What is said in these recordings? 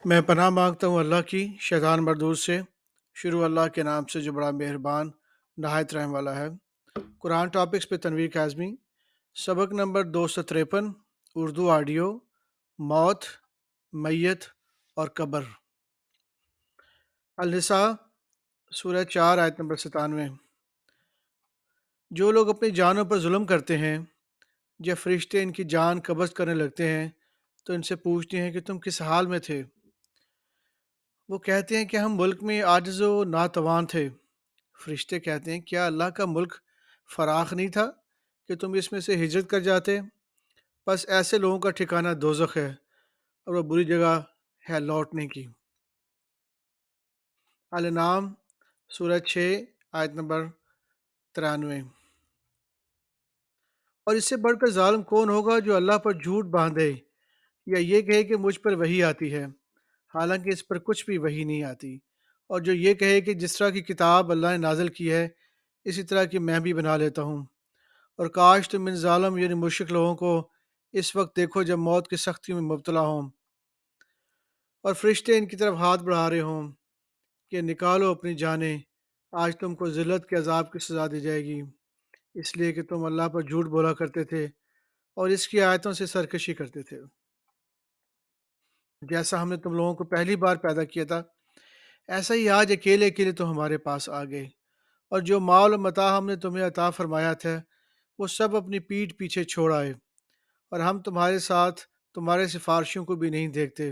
میں پناہ مانگتا ہوں اللہ کی شیطان مردود سے۔ شروع اللہ کے نام سے جو بڑا مہربان نہایت رحم والا ہے۔ قرآن ٹاپکس پہ تنویر کاظمی، سبق نمبر 253، اردو آڈیو۔ موت، میت اور قبر۔ النساء سورہ 4 آیت نمبر 97۔ جو لوگ اپنی جانوں پر ظلم کرتے ہیں، جب فرشتے ان کی جان قبض کرنے لگتے ہیں تو ان سے پوچھتے ہیں کہ تم کس حال میں تھے؟ وہ کہتے ہیں کہ ہم ملک میں عاجز و ناتوان تھے۔ فرشتے کہتے ہیں کیا اللہ کا ملک فراخ نہیں تھا کہ تم اس میں سے ہجرت کر جاتے؟ بس ایسے لوگوں کا ٹھکانہ دوزخ ہے اور وہ بری جگہ ہے لوٹنے کی۔ الانعام سورہ 6 آیت نمبر 93۔ اور اس سے بڑھ کر ظالم کون ہوگا جو اللہ پر جھوٹ باندھے یا یہ کہے کہ مجھ پر وحی آتی ہے، حالانکہ اس پر کچھ بھی وحی نہیں آتی، اور جو یہ کہے کہ جس طرح کی کتاب اللہ نے نازل کی ہے اسی طرح کی میں بھی بنا لیتا ہوں۔ اور کاش تم ان ظالم یعنی مشرک لوگوں کو اس وقت دیکھو جب موت کی سختیوں میں مبتلا ہوں اور فرشتے ان کی طرف ہاتھ بڑھا رہے ہوں کہ نکالو اپنی جانیں، آج تم کو ذلت کے عذاب کی سزا دی جائے گی، اس لیے کہ تم اللہ پر جھوٹ بولا کرتے تھے اور اس کی آیتوں سے سرکشی کرتے تھے۔ جیسا ہم نے تم لوگوں کو پہلی بار پیدا کیا تھا ایسا ہی آج اکیلے اکیلے تم ہمارے پاس آ گئے، اور جو مال و متاع ہم نے تمہیں عطا فرمایا تھا وہ سب اپنی پیٹھ پیچھے چھوڑ آئے، اور ہم تمہارے ساتھ تمہارے سفارشیوں کو بھی نہیں دیکھتے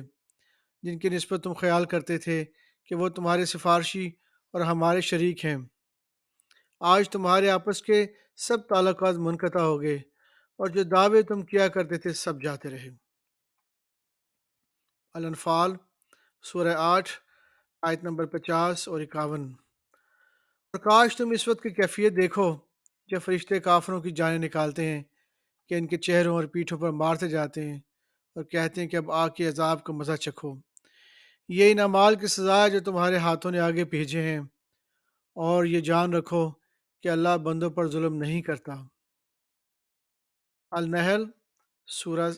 جن کی نسبت تم خیال کرتے تھے کہ وہ تمہارے سفارشی اور ہمارے شریک ہیں۔ آج تمہارے آپس کے سب تعلقات منقطع ہو گئے اور جو دعوے تم کیا کرتے تھے سب جاتے رہے۔ الانفال سورہ 8 آیت نمبر 50 اور 51۔ اور کاش تم اس وقت کی کیفیت دیکھو جب فرشتے کافروں کی جانیں نکالتے ہیں کہ ان کے چہروں اور پیٹھوں پر مارتے جاتے ہیں اور کہتے ہیں کہ اب آگ کے عذاب کا مزہ چکھو، یہ ان اعمال کی سزا ہے جو تمہارے ہاتھوں نے آگے بھیجے ہیں، اور یہ جان رکھو کہ اللہ بندوں پر ظلم نہیں کرتا۔ النحل سورہ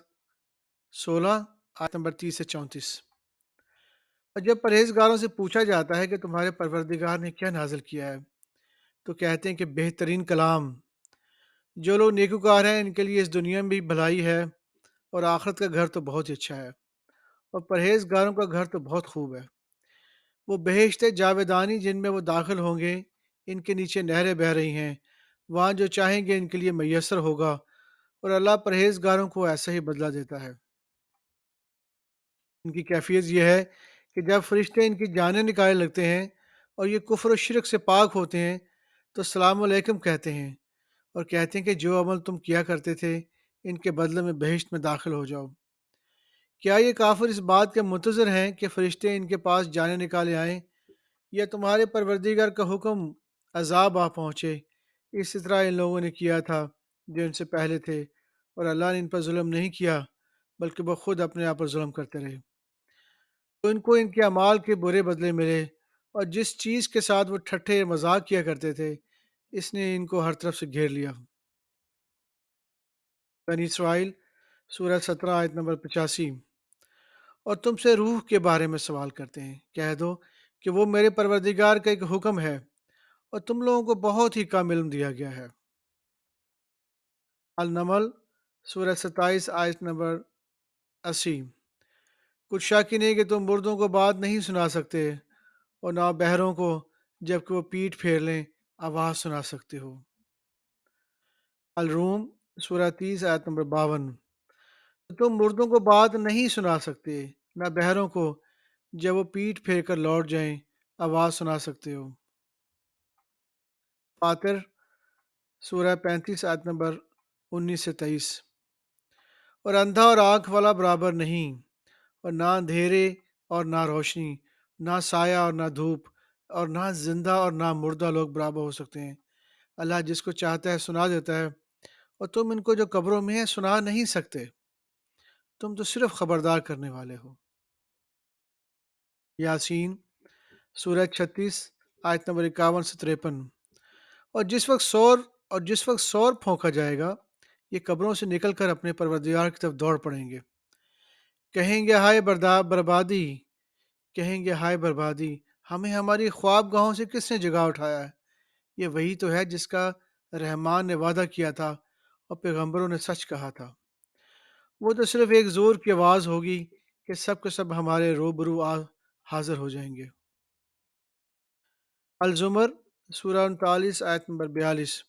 16 آیت نمبر 30 سے 34۔ اور جب پرہیزگاروں سے پوچھا جاتا ہے کہ تمہارے پروردگار نے کیا نازل کیا ہے تو کہتے ہیں کہ بہترین کلام۔ جو لوگ نیکوکار ہیں ان کے لیے اس دنیا میں بھی بھلائی ہے اور آخرت کا گھر تو بہت ہی اچھا ہے، اور پرہیزگاروں کا گھر تو بہت خوب ہے۔ وہ بہشت جاویدانی جن میں وہ داخل ہوں گے، ان کے نیچے نہریں بہہ رہی ہیں، وہاں جو چاہیں گے ان کے لیے میسر ہوگا، اور اللہ پرہیزگاروں کو ایسا ہی بدلہ دیتا ہے۔ ان کی کیفیت یہ ہے کہ جب فرشتے ان کی جانیں نکالنے لگتے ہیں اور یہ کفر و شرک سے پاک ہوتے ہیں تو السلام علیکم کہتے ہیں اور کہتے ہیں کہ جو عمل تم کیا کرتے تھے ان کے بدلے میں بہشت میں داخل ہو جاؤ۔ کیا یہ کافر اس بات کے منتظر ہیں کہ فرشتے ان کے پاس جانیں نکالے آئیں، یا تمہارے پروردگار کا حکم عذاب آ پہنچے؟ اسی طرح ان لوگوں نے کیا تھا جو ان سے پہلے تھے، اور اللہ نے ان پر ظلم نہیں کیا بلکہ وہ خود اپنے آپ پر ظلم کرتے رہے۔ تو ان کو ان کے اعمال کے برے بدلے ملے، اور جس چیز کے ساتھ وہ ٹھٹھے مذاق کیا کرتے تھے اس نے ان کو ہر طرف سے گھیر لیا۔ بنی اسرائیل سورہ 17 آیت نمبر 85۔ اور تم سے روح کے بارے میں سوال کرتے ہیں، کہہ دو کہ وہ میرے پروردگار کا ایک حکم ہے اور تم لوگوں کو بہت ہی کم علم دیا گیا ہے۔ النمل سورہ 27 آیت نمبر 80۔ کچھ شک ہی نہیں کہ تم مردوں کو بات نہیں سنا سکتے اور نہ بہروں کو جب کہ وہ پیٹھ پھیر لیں آواز سنا سکتے ہو۔ الروم سورہ 30 آیت نمبر 52۔ تم مردوں کو بات نہیں سنا سکتے نہ بہروں کو جب وہ پیٹھ پھیر کر لوٹ جائیں آواز سنا سکتے ہو۔ فاطر سورہ 35 آیت نمبر 19 سے 23۔ اور اندھا اور آنکھ والا برابر نہیں، اور نہ اندھیرے اور نہ روشنی، نہ سایہ اور نہ دھوپ، اور نہ زندہ اور نہ مردہ لوگ برابر ہو سکتے ہیں۔ اللہ جس کو چاہتا ہے سنا دیتا ہے، اور تم ان کو جو قبروں میں ہے سنا نہیں سکتے، تم تو صرف خبردار کرنے والے ہو۔ یاسین سورہ 36 آیت نمبر 51 سے 53۔ اور جس وقت سور پھونکا جائے گا یہ قبروں سے نکل کر اپنے پروردگار کی طرف دوڑ پڑیں گے، کہیں گے ہائے بربادی، کہیں گے ہائے بربادی، ہمیں ہماری خواب گاہوں سے کس نے جگا اٹھایا ہے؟ یہ وہی تو ہے جس کا رحمان نے وعدہ کیا تھا اور پیغمبروں نے سچ کہا تھا۔ وہ تو صرف ایک زور کی آواز ہوگی کہ سب کے سب ہمارے روبرو حاضر ہو جائیں گے۔ الزمر سورہ 39 آیت نمبر 42۔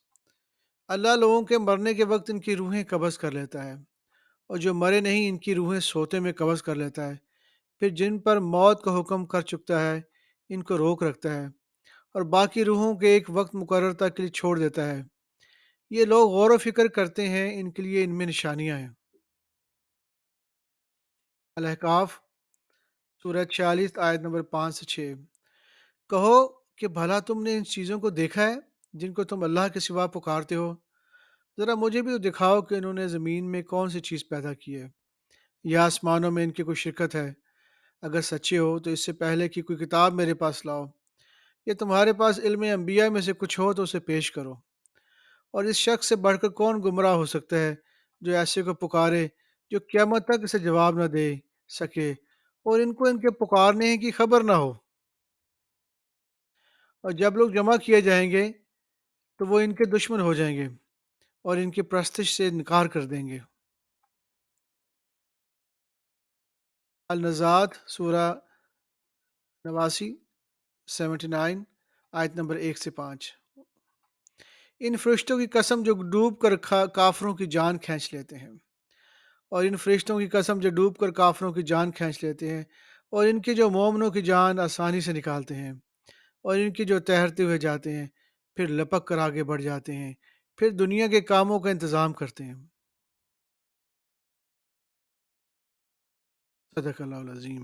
اللہ لوگوں کے مرنے کے وقت ان کی روحیں قبض کر لیتا ہے، اور جو مرے نہیں ان کی روحیں سوتے میں قبض کر لیتا ہے، پھر جن پر موت کا حکم کر چکتا ہے ان کو روک رکھتا ہے، اور باقی روحوں کے ایک وقت مقرر تک کے لیے چھوڑ دیتا ہے۔ یہ لوگ غور و فکر کرتے ہیں، ان کے لیے ان میں نشانیاں ہیں۔ الاحقاف سورہ 46 آیت نمبر 5 سے 6۔ کہو کہ بھلا تم نے ان چیزوں کو دیکھا ہے جن کو تم اللہ کے سوا پکارتے ہو؟ ذرا مجھے بھی تو دکھاؤ کہ انہوں نے زمین میں کون سی چیز پیدا کی ہے، یا آسمانوں میں ان کی کوئی شرکت ہے؟ اگر سچے ہو تو اس سے پہلے کی کوئی کتاب میرے پاس لاؤ، یا تمہارے پاس علم انبیاء میں سے کچھ ہو تو اسے پیش کرو۔ اور اس شخص سے بڑھ کر کون گمراہ ہو سکتا ہے جو ایسے کو پکارے جو قیامت تک اسے جواب نہ دے سکے، اور ان کو ان کے پکارنے کی خبر نہ ہو؟ اور جب لوگ جمع کیے جائیں گے تو وہ ان کے دشمن ہو جائیں گے اور ان کی پرستش سے انکار کر دیں گے۔ النزات سورہ 89 79 آیت نمبر 1 سے 5۔ ان فرشتوں کی قسم جو ڈوب کر کافروں کی جان کھینچ لیتے ہیں، اور ان فرشتوں کی قسم جو ڈوب کر کافروں کی جان کھینچ لیتے ہیں، اور ان کی جو مومنوں کی جان آسانی سے نکالتے ہیں، اور ان کی جو تیرتے ہوئے جاتے ہیں پھر لپک کر آگے بڑھ جاتے ہیں، پھر دنیا کے کاموں کا انتظام کرتے ہیں۔ صدق اللہ العظیم۔